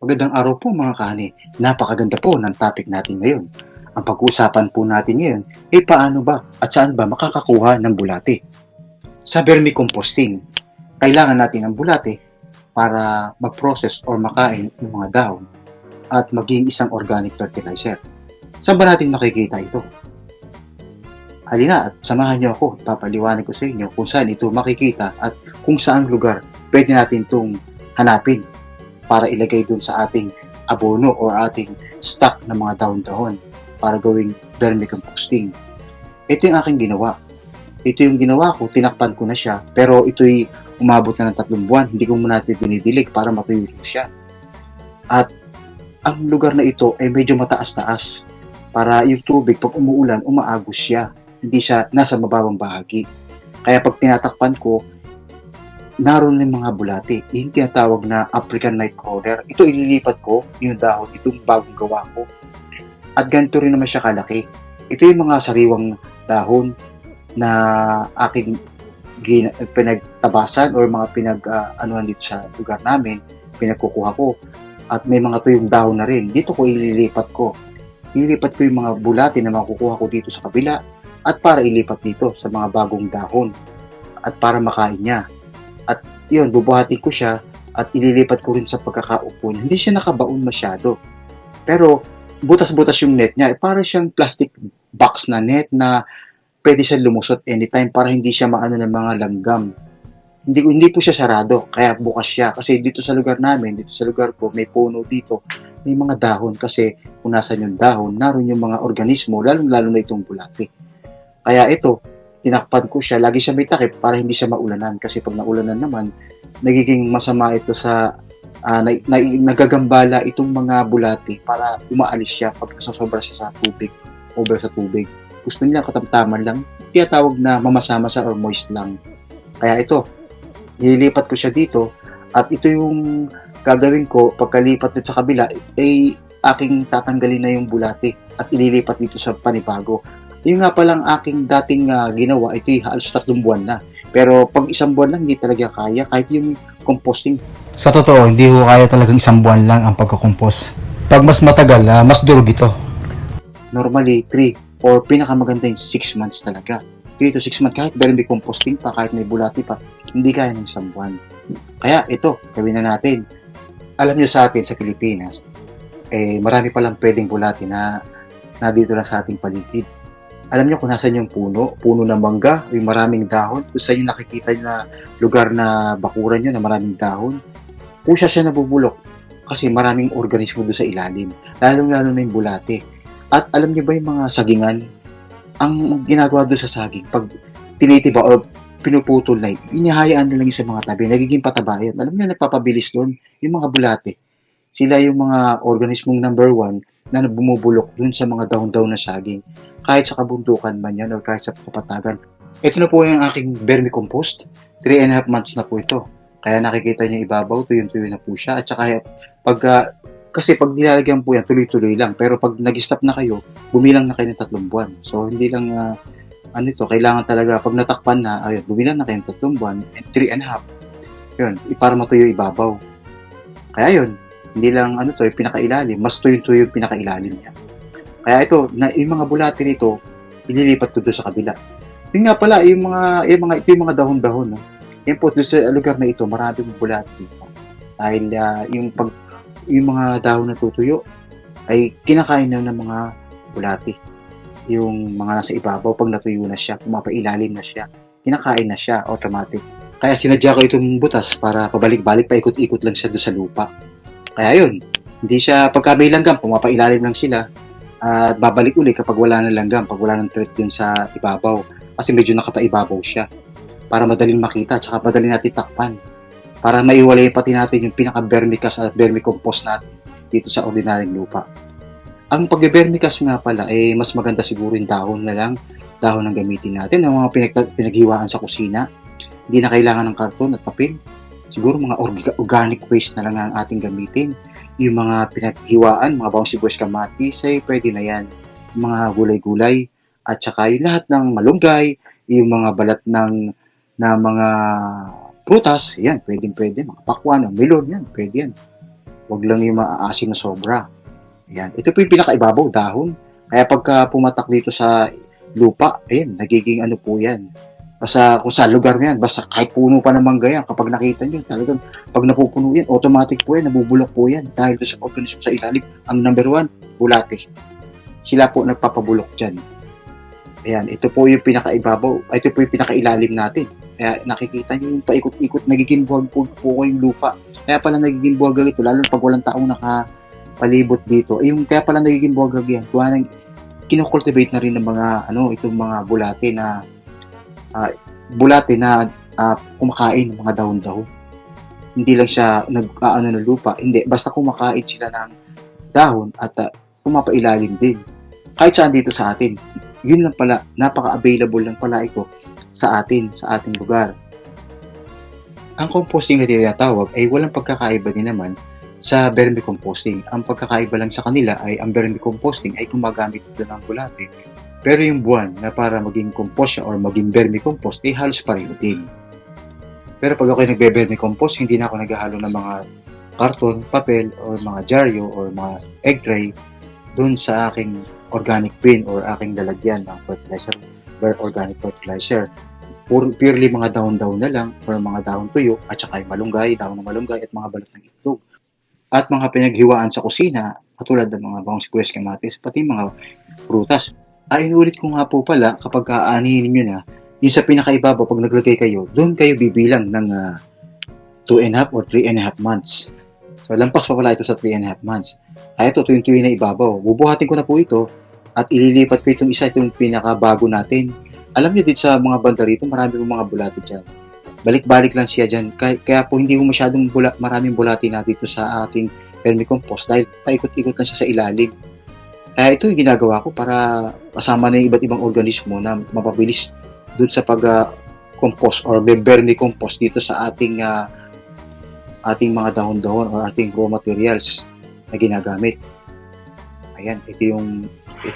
Magandang araw po mga kani. Napakaganda po ng topic natin ngayon. Ang pag-uusapan po natin ngayon ay paano ba at saan ba makakakuha ng bulate. Sa vermicomposting, kailangan natin ng bulate para mag-process or makain ng mga dahon at maging isang organic fertilizer. Saan ba natin makikita ito? Halina at samahan niyo ako. Papaliwanag ko sa inyo kung saan ito makikita at kung saan lugar pwede natin itong hanapin para ilagay dun sa ating abono o ating stock ng mga dahon-dahon para gawing vermicomposting. Ito yung aking ginawa. Ito yung ginawa ko, tinakpan ko na siya, pero ito'y umabot na ng 3 buwan. Hindi ko muna natin dinidilig para matuyo siya. At ang lugar na ito ay medyo mataas-taas para yung tubig pag umuulan, umaagos siya. Hindi siya nasa mababang bahagi. Kaya pag tinatakpan ko, naroon ng mga bulate. Yung tinatawag na African Nightcrawler. Ito ililipat ko, yung dahon, itong bagong gawa ko. At ganito rin naman siya kalaki. Ito yung mga sariwang dahon na aking pinagtabasan or mga anuhan dito sa lugar namin, pinagkukuha ko. At may mga tuyong dahon na rin. Dito ko ililipat ko. Ililipat ko yung mga bulate na makukuha ko dito sa kabila at para ilipat dito sa mga bagong dahon at para makain niya. At yun, bubuhatin ko siya at ililipat ko rin sa pagkakaupo niya. Hindi siya nakabaon masyado. Pero butas-butas yung net niya. Para siyang plastic box na net na pwede siya lumusot anytime para hindi siya maano ng mga langgam. Hindi po siya sarado, kaya bukas siya. Kasi dito sa lugar namin, dito sa lugar ko, may puno dito, may mga dahon. Kasi kung nasan yung dahon, naroon yung mga organismo, lalong-lalo na itong bulate. Kaya ito, tinakpan ko siya, lagi siya may takip para hindi siya maulanan. Kasi pag naulanan naman, nagiging masama ito sa nagagambala itong mga bulate para umaalis siya pag nasosobra siya sa tubig, over sa tubig. Gusto nila katamtaman lang, tinatawag na mamasa-masa or moist lang. Kaya ito, nililipat ko siya dito at ito yung gagawin ko pagkalipat dito sa kabila ay aking tatanggalin na yung bulate at ililipat dito sa panibago. Yung nga palang aking dating ginawa, ito yung halos 3 buwan na. Pero pag 1 buwan lang, hindi talaga kaya. Kahit yung composting. Sa totoo, hindi ko kaya talagang 1 buwan lang ang pagkakompos. Pag mas matagal, mas durog ito. Normally, 3 or pinakamaganda yung 6 months talaga. 3 to 6 months, kahit vermicomposting pa, kahit may bulati pa, hindi kaya ng 1 buwan. Kaya ito, gawin na natin. Alam nyo sa atin, sa Pilipinas, marami palang pwedeng bulati na dito lang sa ating paligid. Alam nyo kung nasan yung puno ng mangga, yung maraming dahon, kung saan yung nakikita na lugar na bakuran nyo na maraming dahon, pusa siya nabubulok kasi maraming organismo doon sa ilalim, lalong-lalo na yung bulate. At alam nyo ba yung mga sagingan, ang ginagawa doon sa saging, pag tinitiba o pinuputol na, inihayaan na lang sa mga tabi, nagiging pataba yun. Alam niyo, nagpapabilis doon, yung mga bulate. Sila yung mga organismong number 1 na bumubulok dun sa mga dahon-dahon na saging. Kahit sa kabundukan man yan o kahit sa kapatagan. Ito na po yung aking vermicompost. 3.5 months na po ito. Kaya nakikita niyo ibabaw, tuyo-tuyo na po siya. At saka kasi pag nilalagyan po yan, tuloy-tuloy lang. Pero pag nag-stop na kayo, bumilang na kayo ng 3 buwan. So, hindi lang, kailangan talaga, pag natakpan na, ayun, bumilang na kayo ng 3 buwan, and 3.5. Yun, para matuyo ibabaw. Kaya yun, hindi lang, yung pinakailalim, mas tuyo-tuyo yung pinakailalim niya. Kaya ito, yung mga bulate nito, ililipat ko doon sa kabila. Yun nga pala, ito yung mga dahon-dahon, no? Yan po, doon sa lugar na ito, maraming bulate dito. Dahil, yung mga dahon na tutuyo ay kinakain na ng mga bulati. Yung mga nasa ibabaw, pag natuyo na siya, pumapailalim na siya, kinakain na siya, automatic. Kaya sinadya ko itong butas para pabalik-balik, paikot-ikot lang siya doon sa lupa. Kaya yun, hindi siya, pagka may langgam, pumapailalim lang sila, at babalik uli kapag wala ng langgam, pag wala ng threat yun sa ibabaw. Kasi medyo nakapaibabaw siya. Para madaling makita, tsaka madaling natin takpan. Para maiwalay pati natin yung pinaka-vermicast at vermicompost natin dito sa ordinaryong lupa. Ang pag-vermicast nga pala, mas maganda siguro yung dahon na lang, dahon ang gamitin natin, yung mga pinaghiwaan sa kusina. Hindi na kailangan ng karton at papel. Siguro mga organic waste na lang ang ating gamitin. Yung mga pinaghiwaan, mga bawang sibuyas, kamatis, pwede na yan. Yung mga gulay-gulay, at saka yung lahat ng malunggay, yung mga balat na mga prutas, yan, pwede, mga pakwan, melon, yan, pwede yan. Huwag lang yung maaasim na sobra. Ayan. Ito po yung pinakaibabaw, dahon. Kaya pagka pumatak dito sa lupa, ayan, nagiging ano po yan. Basta kung sa lugar na yan, basta kahit puno pa ng mangga yan, kapag nakita nyo, talagang pag napupuno yan, automatic po yan, nabubulok po yan. Dahil sa organismo sa ilalim, ang number 1, bulate. Sila po nagpapabulok dyan. Ayan, ito po yung pinakaibabaw, ito po yung pinakailalim natin. Kaya nakikita nyo yung paikot-ikot, nagiging buwag po yung lupa. Kaya pala nagiging buwagag ito, lalo pag walang taong nakapalibot dito. Kaya pala nagiging buwagag yan. Kuha nang kinocultivate na rin ng mga, itong mga bulate na kumakain ng mga dahon-dahon. Hindi lang siya ng lupa. Hindi, basta kumakain sila ng dahon at pumapailalim din. Kahit saan dito sa atin. Yun lang pala, napaka-available lang pala ito sa ating lugar. Ang composting na tinatawag ay walang pagkakaiba din naman sa vermicomposting. Ang pagkakaiba lang sa kanila ay ang vermicomposting ay gumagamit ito ng bulate. Pero yung buwan na para maging compost siya or maging vermicompost ay halos pareho din. Pero pag ako nagbe-vermicompost, hindi na ako naghahalo ng mga karton, papel, or mga dyaryo, or mga egg tray doon sa aking organic bin or aking lalagyan ng fertilizer, organic fertilizer. Purely mga dahon-dahon na lang or mga dahon tuyo at saka yung malunggay, dahon ng malunggay at mga balat ng itlog. At mga pinaghiwaan sa kusina, katulad ng mga bawang sibuyas, kamatis, pati mga prutas. Inulit ko nga po pala, kapag aanihin nyo na, yung sa pinakaibabaw, pag naglagay kayo, doon kayo bibilang ng 2.5 or 3.5 months. So, lampas pa pala ito sa 3.5 months. Ito yung tuyo na ibabaw. Bubuhatin ko na po ito at ililipat ko itong pinakabago natin. Alam niyo din sa mga banda rito, marami pong mga bulati dyan. Balik-balik lang siya dyan. Kaya po hindi ko masyadong maraming bulati na dito sa ating vermicompost dahil paikot-ikot lang siya sa ilalim. Kaya ito yung ginagawa ko para kasama na yung iba't ibang organismo na mapabilis doon sa pag-compost or vermicompost dito sa ating mga dahon-dahon or ating raw materials na ginagamit. Ayan, ito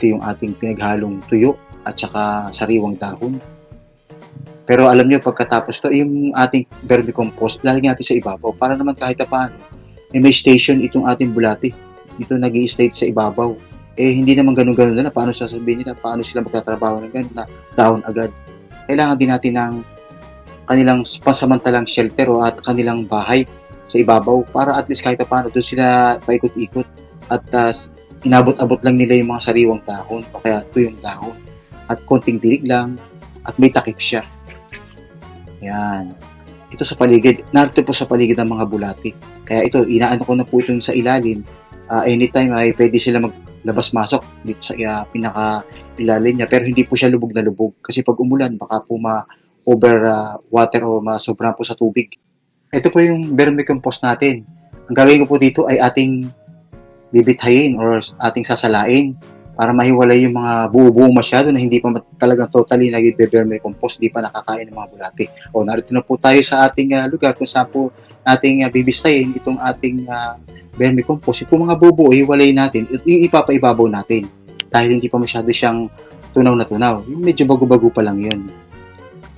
yung ating pinaghalong tuyo at saka sariwang dahon. Pero alam niyo, pagkatapos to, yung ating vermicompost, lalagyan natin sa ibabaw para naman kahit paano, may station itong ating bulati. Dito nag-i-state sa ibabaw. Hindi naman ganun-ganun na paano sasabihin nila, paano sila magtatrabaho ng ganun na dahon agad. Kailangan din natin ng kanilang pansamantalang shelter o at kanilang bahay sa ibabaw para at least kahit paano doon sila paikot-ikot at inabot-abot lang nila yung mga sariwang dahon o kaya tuyong dahon at konting dilig lang at may takip siya. Yan. Ito sa paligid. Narito po sa paligid ng mga bulati. Kaya ito, inaano ko na po itong sa ilalim. Anytime ay pwede sila maglabas-masok dito sa pinaka-ilalim niya. Pero hindi po siya lubog na lubog. Kasi pag umulan, baka po ma-over water o masobra po sa tubig. Ito po yung vermicompost natin. Ang gagawin ko po dito ay ating bibithayin or ating sasalain para mahiwalay yung mga buo-buo masyado na hindi pa talagang totally nag-vermicompost, di pa nakakain ng mga bulati. Narito na po tayo sa ating lugar kung saan po ating bibistayin itong ating vermicompost. Yung mga buo-buo, hiwalay natin, ipapaibabaw natin dahil hindi pa masyado siyang tunaw na tunaw. Medyo bago-bago pa lang yun.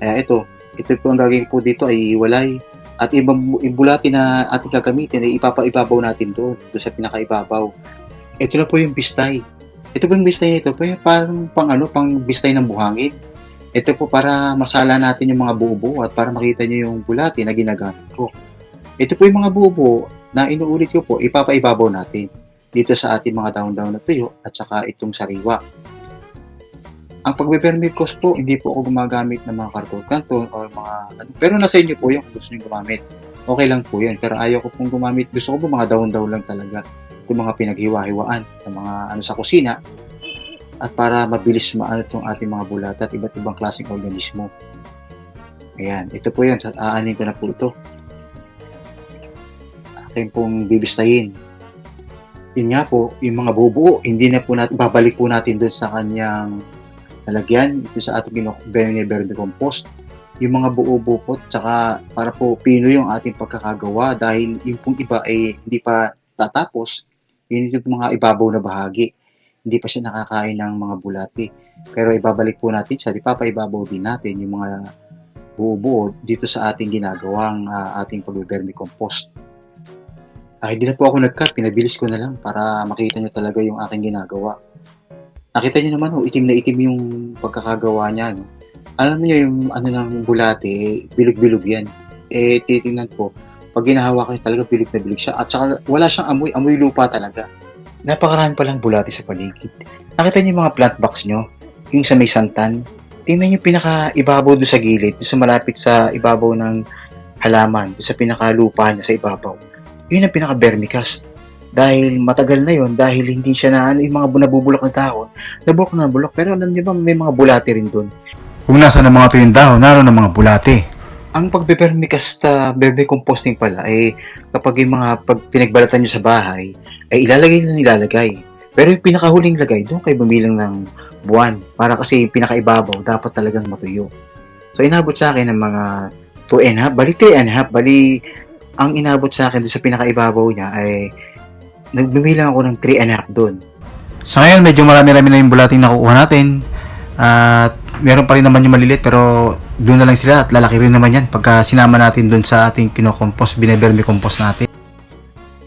Kaya ito po ang gagawin po dito ay hiwalay at ibang bulati na ating gagamitin ay ipapaibabaw natin doon sa pinakaibabaw. Ito na po yung bistay. Ito po yung bistay nito, parang pang bistay ng buhangin. Ito po para masala natin yung mga buo-buo at para makita nyo yung bulati na ginagamit ko. Ito po yung mga buo-buo na inuulit ko po, ipapaibabaw natin dito sa ating mga dahon-dahon na tuyo at saka itong sariwa. Ang pagbe-vermicompost po, hindi po ako gumagamit ng mga karton-kanton o mga pero nasa inyo po yung kung gusto nyo gumamit. Okay lang po yan, pero ayaw ko pong gumamit. Gusto ko po mga dahon-dahon lang talaga. Yung mga pinaghiwa-hiwaan sa mga sa kusina at para mabilis maano itong ating mga bulata at iba't ibang klaseng organismo. Ayan, ito po yan. Aanin ko na po ito. Akin pong bibistahin. Yun nga po, yung mga bubuo, hindi na po natin, babalik po natin doon sa kanyang lalagyan. Ito sa ating vermicompost. Yung mga buo-buo po, tsaka para po pino yung ating pagkakagawa dahil yung pong iba ay hindi pa tatapos. Yun yung mga ibabaw na bahagi. Hindi pa siya nakakain ng mga bulati. Pero ibabalik po natin siya. Ipapaibabaw din natin yung mga buo-buo dito sa ating ginagawang ating pag-vermicompost. Hindi na po ako nag-cut, pinabilis ko na lang para makita nyo talaga yung aking ginagawa. Nakita nyo naman, itim na itim yung pagkakagawa niya. No? Alam niyo yung ano ng bulate, bilog-bilog yan. Titingnan ko, pag ginahawa ko talaga bilog na bilog siya. At saka wala siyang amoy, amoy lupa talaga. Napakarami palang bulate sa paligid. Nakita niyo yung mga plant box nyo, yung sa may santan. Tingnan niyo pinaka-ibabaw doon sa gilid, doon sa malapit sa ibabaw ng halaman, doon sa pinaka-lupa niya sa ibabaw. Yun ang pinaka-vermicast. Dahil matagal na yon, dahil hindi siya na yung mga nabubulok na dahon, nabulok na nabulok. Pero alam niyo ba, may mga bulate rin doon. Kung nasa ng mga tuyong dahon, naroon ng mga bulate. Ang pagbe-vermicast vermicomposting pala ay kapag yung mga pag pinagbalatan nyo sa bahay, ay ilalagay. Pero yung pinakahuling lagay, doon kayo bumilang ng buwan. Para kasi yung pinakaibabaw, dapat talagang matuyo. So, inabot sa akin ng mga 2.5, bali 3.5, bali ang inabot sa akin doon sa pinakaibabaw niya ay nagbumilang ako ng 3.5 doon. Sa ngayon, medyo marami-rami na yung bulating nakukuha natin. At meron pa rin naman yung maliliit, pero doon na lang sila at lalaki rin naman yan pagka sinama natin doon sa ating kinokompost, bine-vermicompost natin.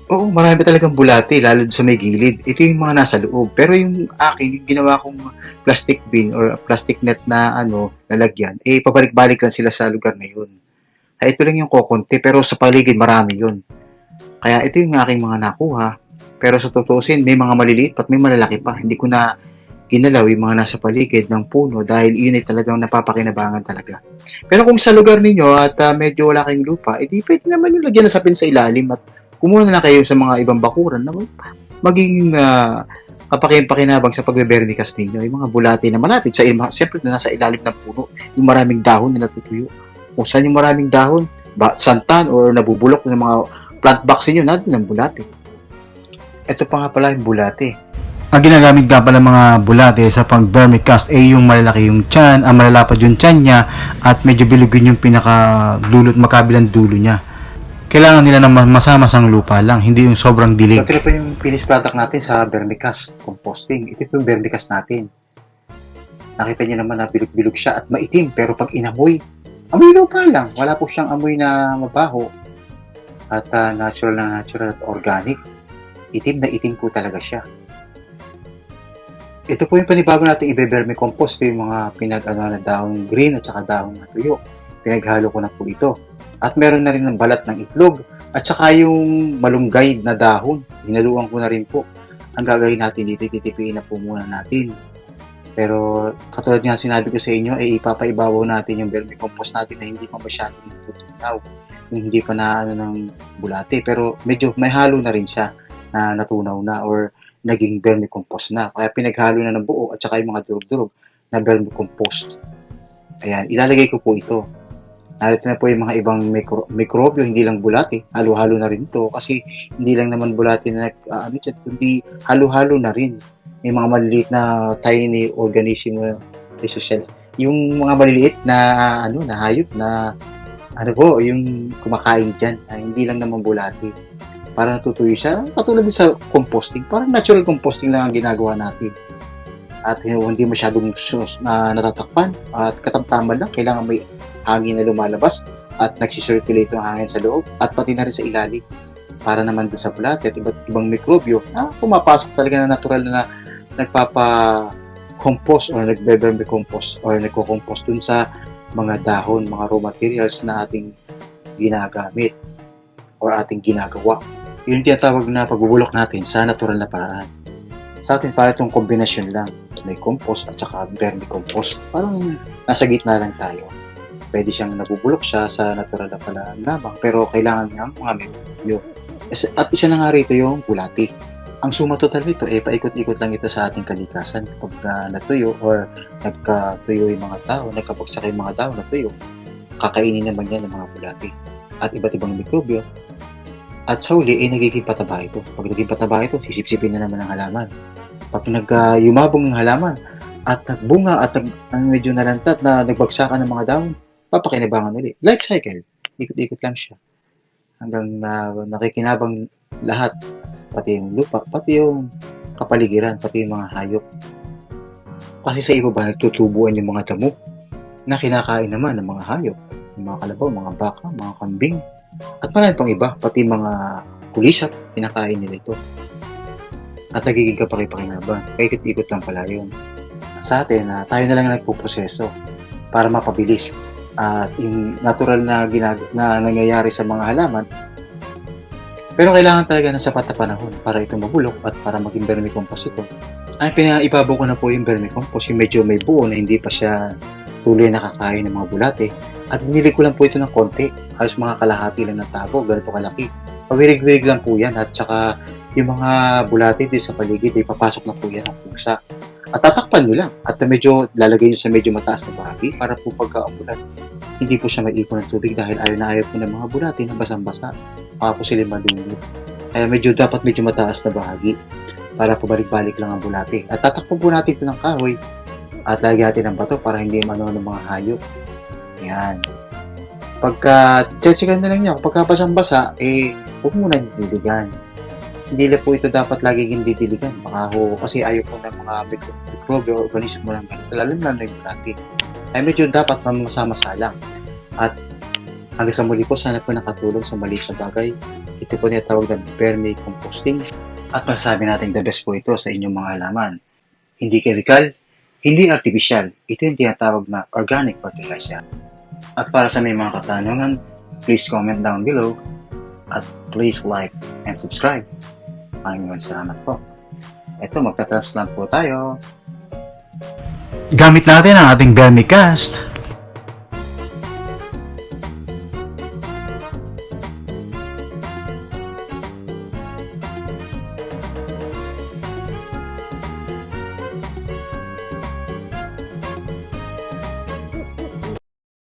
Oo, marami talagang bulate, lalo sa may gilid. Ito yung mga nasa loob. Pero yung akin, yung ginawa kong plastic bin or plastic net na lalagyan, pabalik-balik lang sila sa lugar na yun. Ito lang yung kokonti, pero sa paligid marami yun. Kaya ito yung aking mga nakuha. Pero sa tutuusin, may mga maliliit at may malalaki pa. Hindi ko na ginalaw yung mga nasa paligid ng puno dahil yun ay talagang napapakinabangan talaga. Pero kung sa lugar ninyo at medyo wala kayong lupa, pwede naman yung lagyan na sapin sa ilalim at kumuha na kayo sa mga ibang bakuran na maging kapakipakinabang sa pagbe-vermicast ninyo. Yung mga bulate na malapit sa siyempre na nasa ilalim ng puno, yung maraming dahon na natutuyo. Kung saan yung maraming dahon, santan or nabubulok ng mga plant box niyo, nandun ang bulate. Ito pa nga pala yung bulate. Ang ginagamit nga pala mga bulate sa pang-vermicast ay yung malalaki yung tiyan, ang malalapad yung tiyan niya at medyo bilugin yung pinaka-dulot, makabilang dulo niya. Kailangan nila ng masamasang lupa lang, hindi yung sobrang dilig. Ito pa yung finished product natin sa vermicast composting. Ito yung vermicast natin. Nakita niyo naman na bilog-bilog siya at maitim, pero pag inamoy, amoy lupa lang. Wala po siyang amoy na mabaho at natural at organic. Itim na itim po talaga siya. Ito po yung panibago natin i-vermicompost, yung mga na dahon green at saka dahon na tuyo. Pinaghalo ko na po ito. At meron na rin ng balat ng itlog at saka yung malunggay na dahon. Hinaluan ko na rin po. Ang gagawin natin dito, titipiin na po muna natin. Pero katulad nga sinabi ko sa inyo, ipapaibabaw natin yung vermicompost natin na hindi pa masyadong tutunaw. Yung hindi pa na ng bulate. Pero medyo may halo na rin siya na natunaw na or naging vermicompost na. Kaya pinaghalo na ng buo at saka yung mga durog-durog na vermicompost. Ayan, ilalagay ko po ito. Narito na po yung mga ibang mikrobyo, hindi lang bulate. Halo-halo na rin ito kasi hindi lang naman bulate na kundi halo-halo na rin. May mga maliliit na tiny organism social. Yung mga maliliit na na hayop na yung kumakain diyan, hindi lang naman bulate. Para natutuyo siya, katulad din sa composting, parang natural composting lang ang ginagawa natin. At hindi masyadong natatakpan at katamtaman lang, kailangan may hangin na lumalabas at nagsisirculate yung hangin sa loob at pati na rin sa ilalim para naman dun sa bulate at iba't ibang mikrobyo na pumapasok talaga na natural na nagpapa-compost or nagbe-vermicompost or nagko-compost dun sa mga dahon, mga raw materials na ating ginagamit or ating ginagawa. Yun tinatawag na pagbubulok natin sa natural na paraan. Sa atin, para itong kombinasyon lang. May compost at saka vermicompost. Parang nasa gitna lang tayo. Pwede siyang nabubulok siya sa natural na pala lamang, pero kailangan niya mga mikrobyo. At isa na nga rito yung bulati. Ang suma total nito, paikot-ikot lang ito sa ating kalikasan. Kapag natuyo or nagkatuyo yung mga tao, nagkabagsak yung mga tao, natuyo, kakainin naman yan ng mga bulati. At iba't ibang mikrobyo. At sa huli, nagiging pataba ito. Pag naging pataba ito, sisipsipin na naman ang halaman. Pag yumabong ng halaman, at nagbunga at medyo nalantat na nagbagsakan ng mga dahon, papakinabangan ulit. Life cycle. Ikot-ikot lang siya. Hanggang nakikinabang lahat. Pati yung lupa, pati yung kapaligiran, pati yung mga hayop. Kasi sa iba ba, nagtutubuan yung mga damo na kinakain naman ng mga hayop. Yung mga kalabaw, mga baka, mga kambing, at marami pang iba, pati mga kulisap, pinakain nila ito. At nagiging kapaki-pakinabang. Paikot-ikot lang pala yun. Sa atin, tayo na lang nagpuproseso para mapabilis. At yung natural na, na nangyayari sa mga halaman, pero kailangan talaga ng sapat na panahon para ito mabulok at para maging vermicompost ito. Ay, pinaibabaw ko na po yung vermicompost, yung medyo may buo na hindi pa siya tuloy nakakain ng mga bulate. At binili ko lang po ito ng konti, halos mga kalahati lang ng tabo, ganito kalaki. Pawirig-wirig lang po yan at saka yung mga bulate din sa paligid, ay papasok na po yan ng pusa. At tatakpan nyo lang at medyo lalagay nyo sa medyo mataas na bahagi para po pagka-umulan, hindi po siya maipon ng tubig dahil ayaw na ayaw po ng mga bulate na basang-basa. Baka po sila madulot. Kaya dapat medyo mataas na bahagi para po balik-balik lang ang bulate. At tatakpan po natin ito ng kahoy at lagyan natin ng bato para hindi mano ng mga hayop. Yan. Pagka-chechikan na lang niya, pagka basang-basa, huwag muna didiligan. Hindi na po ito dapat laging didiligan. Baka kasi ayaw po ng mga microbe o organismo ng ganito, lalo na yung bulate. Ay medyo dapat mamasama-masa lang. At hanggang sa muli po, sana po nakatulong sa maliit na bagay. Ito po tinatawag na vermicomposting. At masasabi natin the best po ito sa inyong mga halaman. Hindi chemical, hindi artificial. Ito yung tinatawag na organic fertilizer. At para sa may mga katanungan, please comment down below. At please like and subscribe. Maraming salamat po. Ito, magta-transplant po tayo. Gamit natin ang ating vermicast